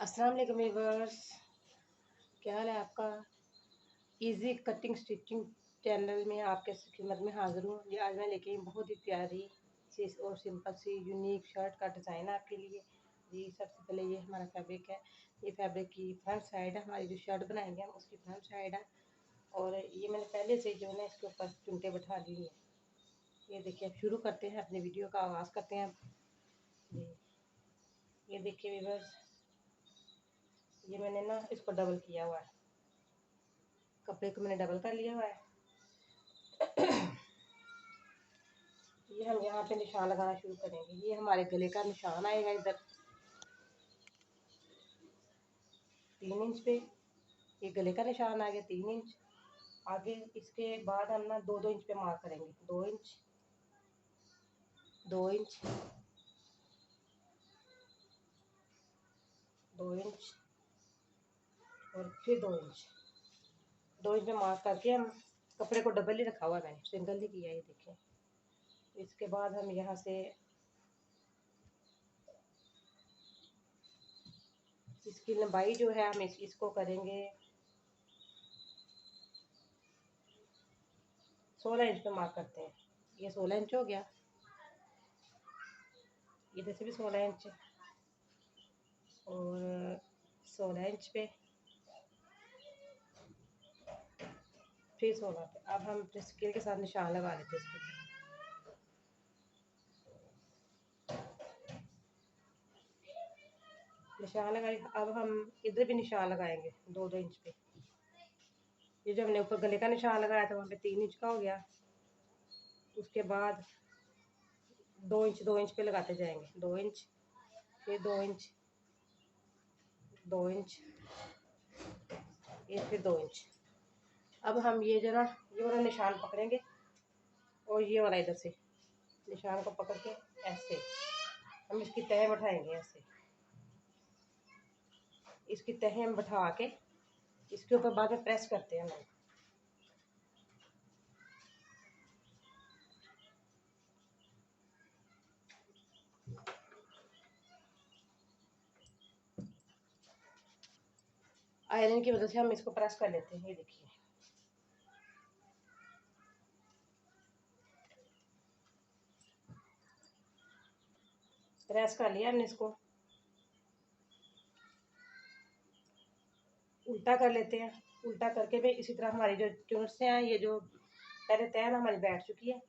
अस्सलाम वालेकुम व्यूअर्स, क्या हाल है आपका। इजी कटिंग स्टिचिंग चैनल में आपके खिदमत में हाज़िर हूँ। ये आज मैं लेके आई बहुत ही प्यारी सी और सिंपल सी यूनिक शर्ट का डिज़ाइन आपके लिए। जी सबसे पहले ये हमारा फैब्रिक है। ये फैब्रिक की फ्रंट साइड है, हमारी जो शर्ट बनाएंगे हम उसकी फ्रंट साइड है। और ये मैंने पहले से जो है ना इसके ऊपर चुनटे बैठा ली है। ये देखिए, अब शुरू करते हैं अपनी वीडियो का आगाज़ करते हैं जी। ये देखिए व्यूअर्स, ये मैंने ना इसको डबल किया हुआ है, कपड़े को मैंने डबल कर लिया हुआ है। ये हम यहाँ पे निशान लगाना शुरू करेंगे। ये हमारे गले का निशान आएगा इधर 3 इंच पे। ये गले का निशान आ गया 3 इंच। आगे इसके बाद हम ना 2-2 इंच पे मार्क करेंगे। 2 इंच, 2 इंच, 2 इंच और फिर 2 इंच। 2 इंच पे मार्क करके हम कपड़े को डबल ही रखा हुआ है, मैंने सिंगल ही किया है। ये देखिए, इसके बाद हम यहाँ से इसकी लंबाई जो है हम इसको करेंगे 16 इंच पे मार्क करते हैं। ये 16 इंच हो गया। इधर से भी 16 इंच और 16 इंच पे फिर 16 पे। अब हम स्केल के साथ निशान लगा लेते हैं इसके निशान लगाए। अब हम इधर भी निशान लगाएंगे 2-2 इंच पे। ये जो हमने ऊपर गले का निशान लगाया था वहाँ पे 3 इंच का हो गया। उसके बाद 2 इंच 2 इंच पे लगाते जाएंगे। 2 इंच, फिर 2 इंच, 2 इंच, ये फिर 2 इंच। अब हम ये जो ना ये वाला निशान पकड़ेंगे और ये वाला इधर से निशान को पकड़ के ऐसे हम इसकी तह बैठाएंगे। ऐसे इसकी तह हम बैठा के इसके ऊपर बाद में प्रेस करते हैं हम। आयरन की वजह से हम इसको प्रेस कर लेते हैं। ये देखिए, प्रेस कर लिया हमने। इसको उल्टा कर लेते हैं। उल्टा करके भी इसी तरह हमारी जो चुनट से हैं, ये जो पहले तय ना हमारी बैठ चुकी है,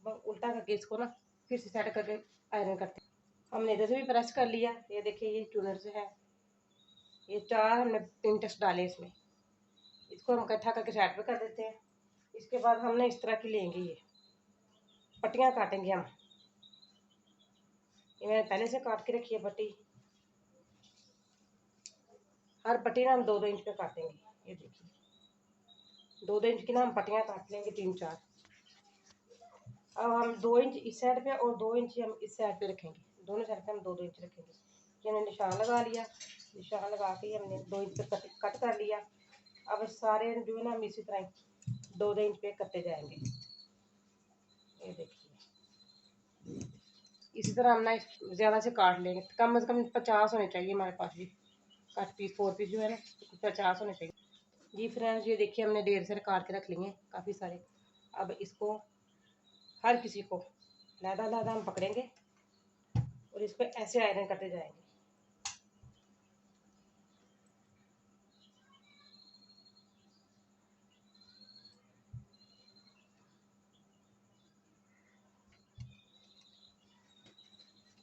उल्टा करके इसको ना फिर से सेट करके आयरन करते हैं। हमने इधर से भी प्रेस कर लिया। ये देखिए, ये चुनट से है। ये 4 हमने पिन टेस्ट डाले इसमें। इसको हम इकट्ठा करके साइड पे कर देते हैं। इसके बाद हमने इस तरह की लेंगे, ये पट्टियाँ काटेंगे हम। ये मैंने पहले से काट के रखी है पट्टी। हर पट्टी ना हम 2-2 इंच पे काटेंगे। ये देखिए, 2-2 इंच की ना हम पट्टियाँ काट लेंगे 3-4। अब हम 2 इंच इस साइड पे और 2 इंच हम इस साइड पे रखेंगे। दोनों साइड पे हम 2-2 इंच रखेंगे। ये हमने निशान लगा लिया। निशान लगा के हमने 2 इंच पे कट कर लिया। अब सारे जो है ना हम इसी तरह 2-2 इंच पे करते जाएंगे। ये देखिए, इसी तरह हम ना ज़्यादा से काट लेंगे। कम से कम 50 होने चाहिए हमारे पास भी। कट पीस 4 पीस जो है ना 50 होने चाहिए। जी फ्रेंड्स, ये देखिए हमने ढेर सारे काट के रख लिए काफ़ी सारे। अब इसको हर किसी को लहदा हम पकड़ेंगे और इसको ऐसे आयरन करते जाएंगे।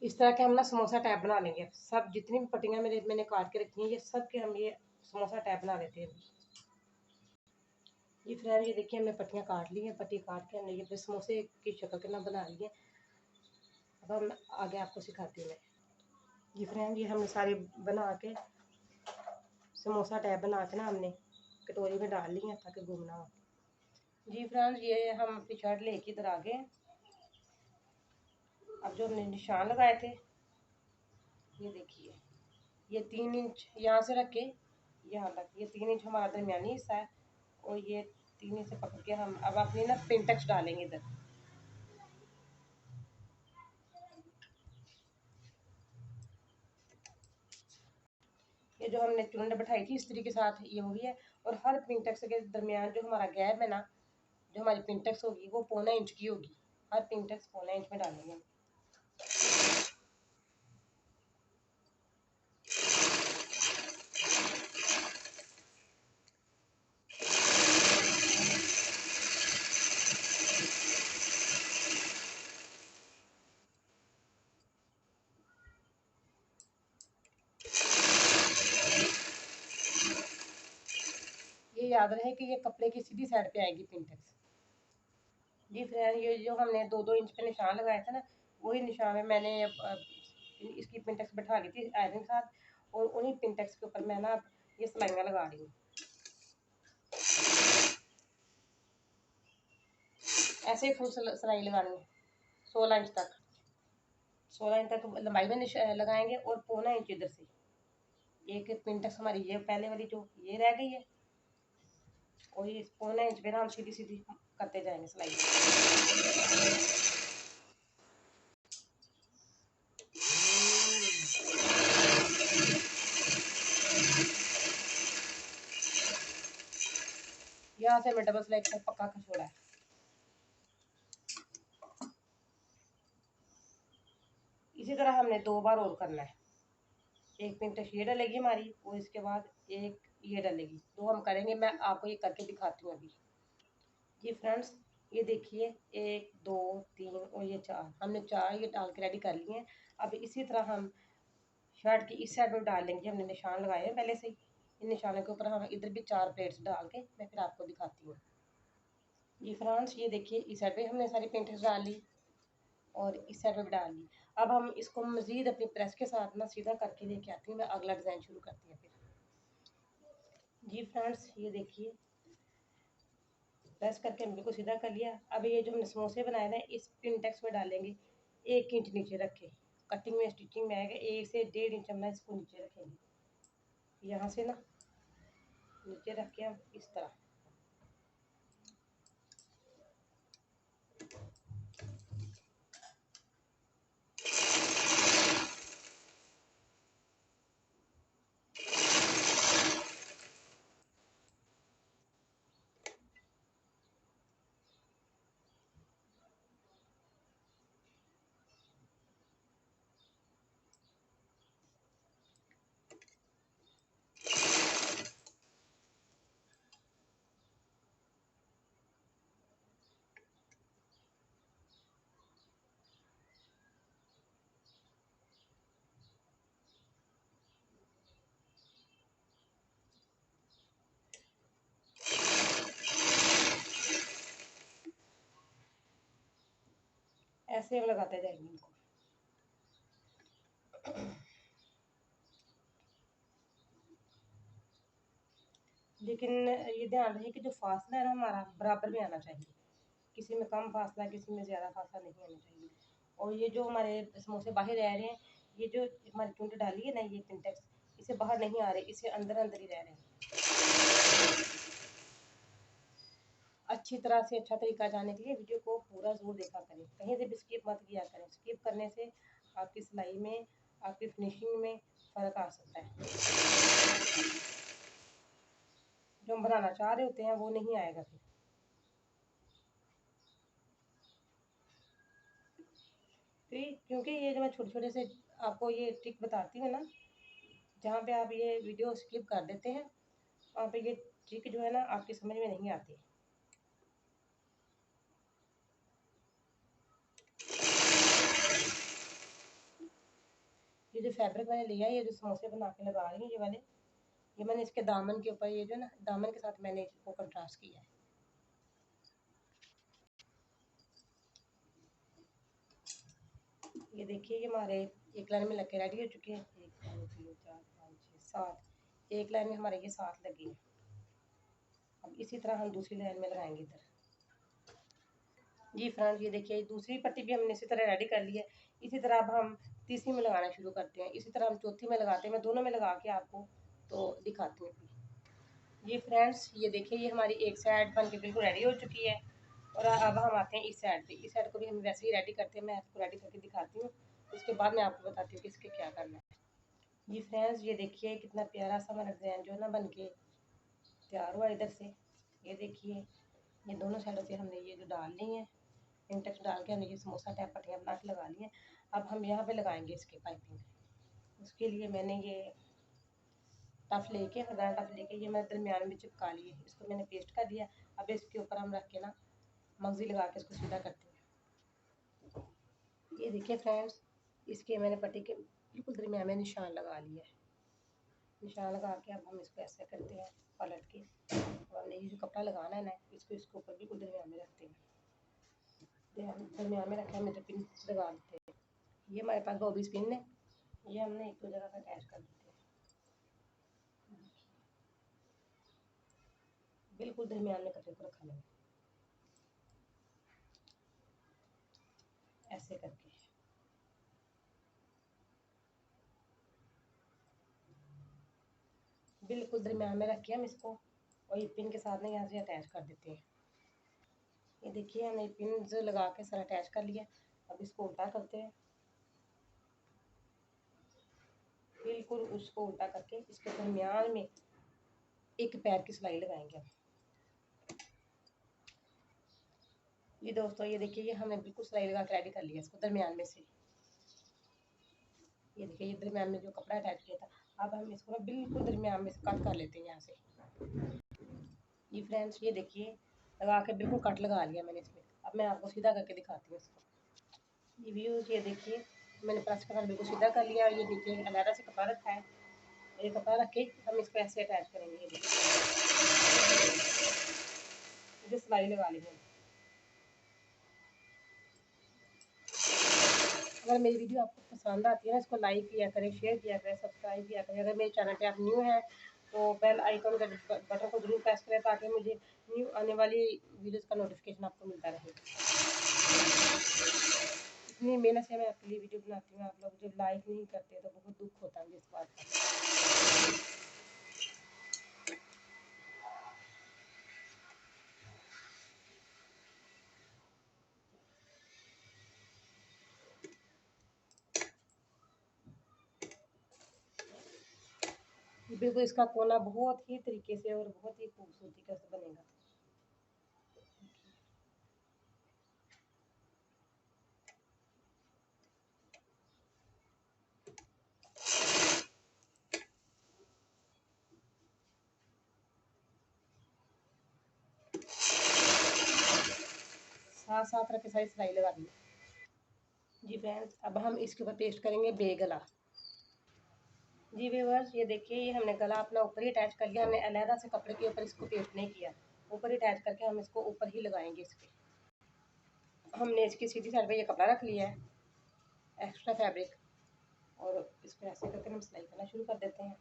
इस तरह के हम ना समोसा टाइप बना लेंगे। सब जितनी भी पट्टियाँ मैंने काट के रखी हैं, ये सब के हम ये समोसा टाइप बना लेते हैं। ये फ्रेंड, ये देखिए हमने पट्टियाँ काट ली हैं। पट्टी काट के हमने ये समोसे की शक्ल के ना बना ली है। अब हम आगे आपको सिखाती हूँ मैं। ये फ्रेंड, ये हमने सारी बना के समोसा टाइप बना के ना हमने कटोरी में डाल ली है ताकि गुम ना हो। जी फ्रेंड्स, ये हम अपनी शर्ट लेके इधर आ गए। अब जो हमने निशान लगाए थे, ये देखिए, ये 3 इंच यहाँ से रख के यहाँ तक, ये 3 इंच हमारा दरमियानी हिस्सा है। और ये 3 इंच से पकड़ के हम अब अपनी ना पिन टच डालेंगे इधर। ये जो हमने चुन्नी बैठाई थी इस्त्री के साथ ये वही है। और हर पिंटेक्स के दरमियान जो हमारा गैप है ना, जो हमारी पिंटेक्स होगी वो 1.25 इंच की होगी। हर पिंटेक्स 1.25 इंच में डालेंगे। ये याद रहे कि ये कपड़े की सीधी साइड पे आएगी पिंटेक्स। जी फ्रेंड, ये जो हमने 2-2 इंच पे निशान लगाया था ना, वही निशान में मैंने इसकी पिंटेक्स बैठा ली थी आयरन के साथ। और उन्हीं पिंटेक्स के ऊपर मैं ना ये सिलाइयाँ लगा रही हूँ। ऐसे ही फुल सिलाई लगानी है 16 इंच तक। 16 इंच तक लंबाई में लगाएंगे और 1.25 इंच इधर से। एक पिंटेक्स हमारी ये पहले वाली जो ये रह गई है, और ये 1.25 इंच पे ना हम सीधी सीधी करते जाएंगे सिलाई। यहाँ से मैं डबल सिलाई पक्का का छोड़ा है। इसी तरह हमने 2 बार और करना है। एक पिंटेक्स ये डलेगी हमारी और इसके बाद एक ये डलेगी। 2 हम करेंगे, मैं आपको ये करके दिखाती हूँ अभी। जी फ्रेंड्स, ये देखिए 1 2 3 और ये 4, हमने 4 ये डाल के रेडी कर लिए हैं। अब इसी तरह हम शर्ट की इस साइड में डाल लेंगे। हमने निशान लगाए हैं पहले से ही। इन निशानों के ऊपर हम इधर भी 4 प्लेट्स डाल के मैं फिर आपको दिखाती हूँ। जी फ्रेंड्स, ये देखिए इस साइड पे हमने सारी पेंट्स डाल ली और इस साइड पे भी डाल ली। अब हम इसको मज़ीद अपनी प्रेस के साथ ना सीधा करके लेके आती हूँ। मैं अगला डिज़ाइन शुरू करती हूँ फिर। जी फ्रेंड्स, ये देखिए प्रेस करके हमने बिल्कुल सीधा कर लिया। अब ये जो हमने समोसे बनाए ना, इस पिंटेक्स में डालेंगे 1 इंच नीचे रखे। कटिंग में स्टिचिंग में आएगा 1 से 1.5 इंच हम इसको नीचे रखेंगे। यहाँ से ना नीचे रख के हम इस तरह ऐसे हम लगाते जाएंगे इनको। लेकिन ये ध्यान रहे कि जो फासला है ना हमारा बराबर में आना चाहिए। किसी में कम फासला, किसी में ज़्यादा फासला नहीं आना चाहिए। और ये जो हमारे समोसे बाहर रह रहे हैं, ये जो हमारी चूंटी डाली है ना ये पिंटेक्स, इसे बाहर नहीं आ रहे, इसे अंदर अंदर ही रह रहे हैं। अच्छी तरह से अच्छा तरीका जानने के लिए वीडियो को पूरा ज़रूर देखा करें, कहीं से भी स्किप मत किया करें। स्किप करने से आपकी सिलाई में, आपकी फिनिशिंग में फ़र्क आ सकता है। जो हम बनाना चाह रहे होते हैं वो नहीं आएगा फिर। क्योंकि ये जो मैं छोटे छोटे से आपको ये ट्रिक बताती हूँ ना, जहाँ पे आप ये वीडियो स्किप कर देते हैं वहाँ पे ये ट्रिक जो है ना आपकी समझ में नहीं आती। ये जो फैब्रिक मैंने लिया है, ये जो समोसे बना के लगा रही हूँ ये वाले, ये मैंने इसके दामन के ऊपर, ये जो ना दामन के साथ मैंने इसको कंट्रास्ट किया है। ये देखिए ये हमारे एक लाइन में लग के रेडी हो चुके हैं। 1 2 3 4 5 6 7, एक लाइन में हमारे ये 7 लगी है। अब इसी तरह हम दूसरी लाइन में लगाएंगे इधर। जी फ्रेंड्स, ये देखिए दूसरी पट्टी भी हमने इसी तरह रेडी कर ली है। इसी तरह अब हम तीसरी में लगाना शुरू करते हैं। इसी तरह हम चौथी में लगाते हैं। मैं दोनों में लगा के आपको तो दिखाती हूँ। जी फ्रेंड्स, ये देखिए ये हमारी एक साइड बन के बिल्कुल रेडी हो चुकी है। और अब हम आते हैं इस साइड पे। इस साइड को भी हम वैसे ही रेडी करते हैं। मैं आपको रेडी करके दिखाती हूँ, उसके बाद मैं आपको बताती हूँ कि इसके क्या करना है। जी फ्रेंड्स, ये देखिए कितना प्यारा सा हमारा डिज़ाइन जो है ना बन के तैयार हुआ इधर से। ये देखिए, ये दोनों साइडों से हमने ये जो डाल ली है, इंटेक्स डाल के हमने ये समोसा टाइप पट्टियाँ बना के लगा ली है। अब हम यहाँ पे लगाएंगे इसके पाइपिंग। उसके लिए मैंने ये टफ लेके खदान टफ लेके ये मैं दरमियान में चिपका लिए, इसको मैंने पेस्ट कर दिया। अब इसके ऊपर हम रख के ना मगजी लगा के इसको सीधा करते हैं। ये देखिए फ्रेंड्स, इसके मैंने पट्टी के बिल्कुल दरमियान में निशान लगा लिया है। निशान लगा के अब हम इसको ऐसे करते हैं पलट के, और हमने ये जो कपड़ा लगाना है ना इसको इसके ऊपर बिल्कुल दरमियान में रखते हैं। दरमियान में रखा है, मैं तो पिन लगा देते हैं। ये हमारे पास बॉबी पिन है, ये हमने एक दो जगह पर अटैच कर देते हैं, बिल्कुल दरमियान में कपड़े को रखना है ऐसे करके। बिल्कुल दरमियान में रख के हम इसको और ये पिन के साथ ना यहाँ से अटैच कर देते हैं। ये देखिए हमने पिन लगा के सारा अटैच कर लिया। अब इसको उल्टा करते हैं, बिल्कुल उसको उल्टा करके इसके दरमियान में एक पैर की सिलाई लगाएंगे हम। ये दोस्तों ये देखिए, ये हमने बिल्कुल सिलाई लगा के रेडी कर लिया इसको दरमियान में से। ये देखिए, ये दरमियान में जो कपड़ा अटैच किया था, अब हम इसको ना बिल्कुल दरमियान में से कट कर लेते हैं यहाँ से। ये फ्रेंड्स ये देखिए, लगा के बिल्कुल कट लगा लिया मैंने इसमें। अब मैं आपको सीधा करके दिखाती हूँ इसको। ये व्यूज ये देखिए, मैंने प्रेस कर बिल्कुल सीधा कर लिया। ये नीचे अलहदा से कपड़ा रखा है, ये कपड़ा रख के हम इसको ऐसे अटैच करेंगे। ये देखिए, मुझे सिलाई लगा ली है। अगर मेरी वीडियो आपको पसंद आती है ना, इसको लाइक किया करें, शेयर किया करें, सब्सक्राइब किया करें। अगर मेरे चैनल पे आप न्यू हैं तो बेल आइकन का बटन को जरूर प्रेस करें ताकि मुझे न्यू आने वाली वीडियोस का नोटिफिकेशन आपको मिलता रहे। इतनी मेहनत से मैं आपके लिए वीडियो बनाती हूँ, आप लोग जब लाइक नहीं करते तो बहुत दुख होता है मुझे इस बात का। बिल्कुल इसका कोना बहुत ही तरीके से और बहुत ही खूबसूरती का बनेगा। साथ साथ रख के सारी सिलाई लगा दी। जी फ्रेंड्स, अब हम इसके ऊपर पेस्ट करेंगे बेगला। जी व्यूअर्स ये देखिए, ये हमने गला अपना ऊपर ही अटैच कर लिया। हमने अलहदा से कपड़े के ऊपर इसको पेस्ट नहीं किया, ऊपर ही अटैच करके हम इसको ऊपर ही लगाएंगे। इसके हमने इसकी सीधी साइड पे ये कपड़ा रख लिया है, एक्स्ट्रा फैब्रिक, और इसको ऐसे करके हम सिलाई करना शुरू कर देते हैं।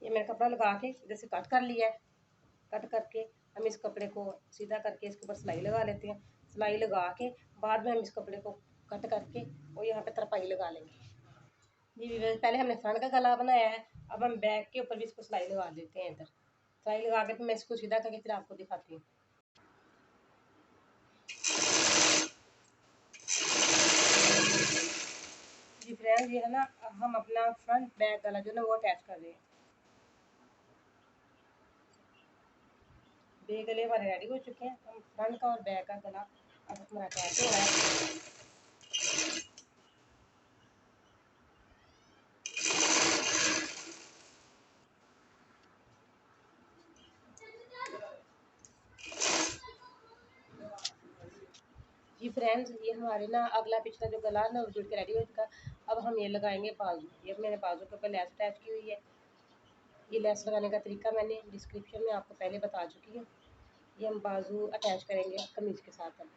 ये मैंने कपड़ा लगा के इधर से कट कर लिया है। कट करके हम इस कपड़े को सीधा करके इसके ऊपर सिलाई लगा लेते हैं। सिलाई लगा के बाद में हम इस कपड़े को कट करके और यहाँ पे तरपाई लगा लेंगे। जी पहले हमने फ्रंट का गला बनाया है, अब हम बैक के ऊपर भी इसको सिलाई लगा देते हैं। इधर सिलाई लगा के फिर मैं इसको सीधा करके फिर आपको दिखाती हूँ। जी फ्रेंड्स ये है ना, हम अपना फ्रंट बैक गला जो है ना वो अटैच कर रहे हैं। बे गले हमारे रेडी हो चुके हैं। हम फ्रंट का और बैक का गला अब हमारा अटैच हो रहा है। जी फ्रेंड्स ये हमारे ना अगला पिछला जो गला है ना वो जुड़ के रेडी हो चुका। अब हम ये लगाएंगे बाजू। ये मैंने बाजू के ऊपर लेस अटैच की हुई है। ये लेस लगाने का तरीका मैंने डिस्क्रिप्शन में आपको पहले बता चुकी हूँ। ये हम बाजू अटैच करेंगे कमीज के साथ। अब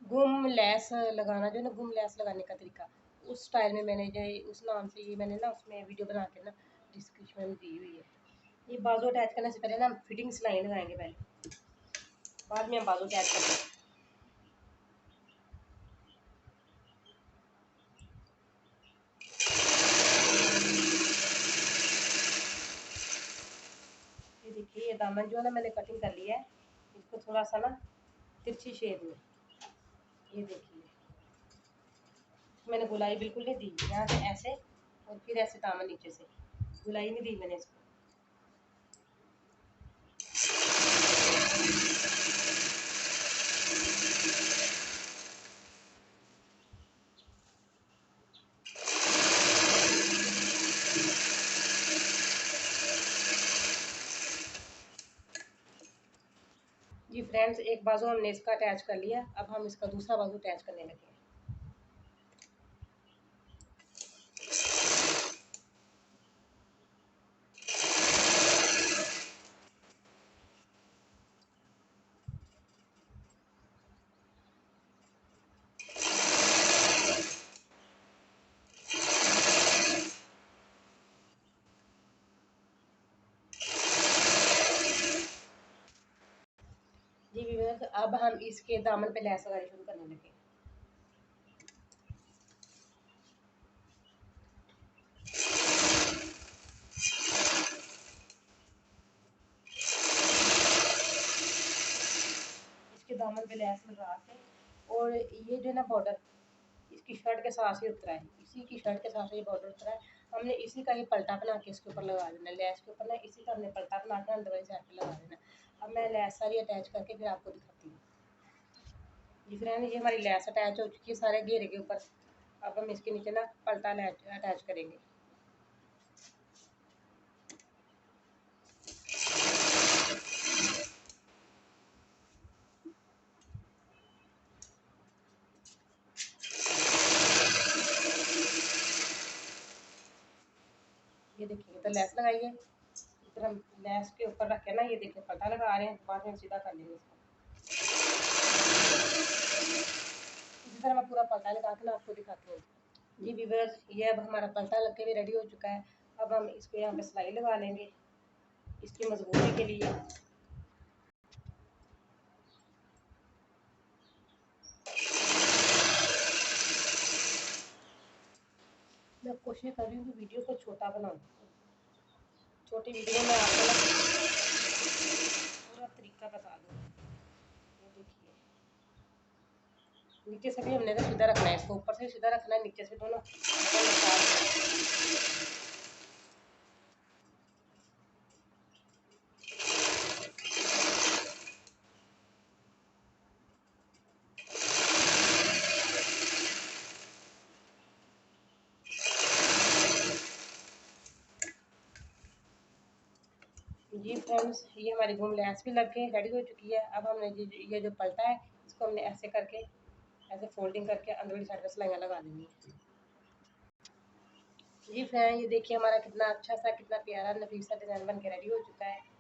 गुम लेस लगाना जो है ना, गुम लेस लगाने का तरीका उस स्टाइल में मैंने जो उस नाम से ये मैंने ना उसमें वीडियो बना के ना डिस्क्रिप्शन में दी हुई है। ये बाजू अटैच करने से पहले ना हम फिटिंग सिलाई लगाएंगे पहले, बाद में हम बाजू अटैच करेंगे। दामन जो है ना मैंने कटिंग कर लिया है, इसको थोड़ा सा ना तिरछी शेप में, ये देखिए मैंने गुलाई बिल्कुल नहीं दी, यहाँ से ऐसे और फिर ऐसे दामन नीचे से, गुलाई नहीं दी मैंने इसको। जी फ्रेंड्स, एक बाजू हमने इसका अटैच कर लिया, अब हम इसका दूसरा बाजू अटैच करने लगे हैं। जी विवेक, अब हम इसके दामन पे लैस लगानी शुरू करने लगे। इसके दामन पे लैस लगा के, और ये जो ना बॉर्डर इसकी शर्ट के साथ ही उतरा है, इसी की शर्ट के साथ ये बॉर्डर उतरा है, हमने इसी का ही पलटा बना के इसके ऊपर लगा देना, लैस के ऊपर ना इसी का हमने पलटा बना के अंदर वाली साइड पे लगा देना। अब मैं लैस सारी अटैच करके फिर आपको दिखाती हूँ। जी फ्रेंड, ये हमारी लैस अटैच हो चुकी है सारे घेरे के ऊपर। अब हम इसके नीचे ना पलटा अटैच करेंगे। ये देखिए तो लैस लगाइए, फिर हम लैस के ऊपर रख के ना ये देखिए पलटा लगा रहे हैं, बाद में सीधा कर लेंगे इसको। इसी तरह मैं पूरा पलटा लगा के ना आपको दिखाती हूँ। जी व्यूअर्स, ये अब हमारा पलटा लग के भी रेडी हो चुका है। अब हम इसको यहाँ पे सिलाई लगा लेंगे इसकी मजबूती के लिए। मैं कोशिश कर रही हूँ कि वीडियो को छोटा बनाऊँ, छोटी वीडियो में आपको ना पूरा तरीका बता दूँ। ये देखिए नीचे से भी हमने तो सीधा रखना है, इसको ऊपर से सीधा रखना है, नीचे से दोनों। जी फ्रेंड्स, ये हमारी घूम लैस भी लग के रेडी हो चुकी है। अब हमने ये जो पलटा है इसको हमने ऐसे करके, ऐसे फोल्डिंग करके अंदर वाली साइड पर सिलाइयाँ लगा देनी है। जी फ्रेंड, ये देखिए हमारा कितना अच्छा सा, कितना प्यारा नफीसा डिज़ाइन बन के रेडी हो चुका है।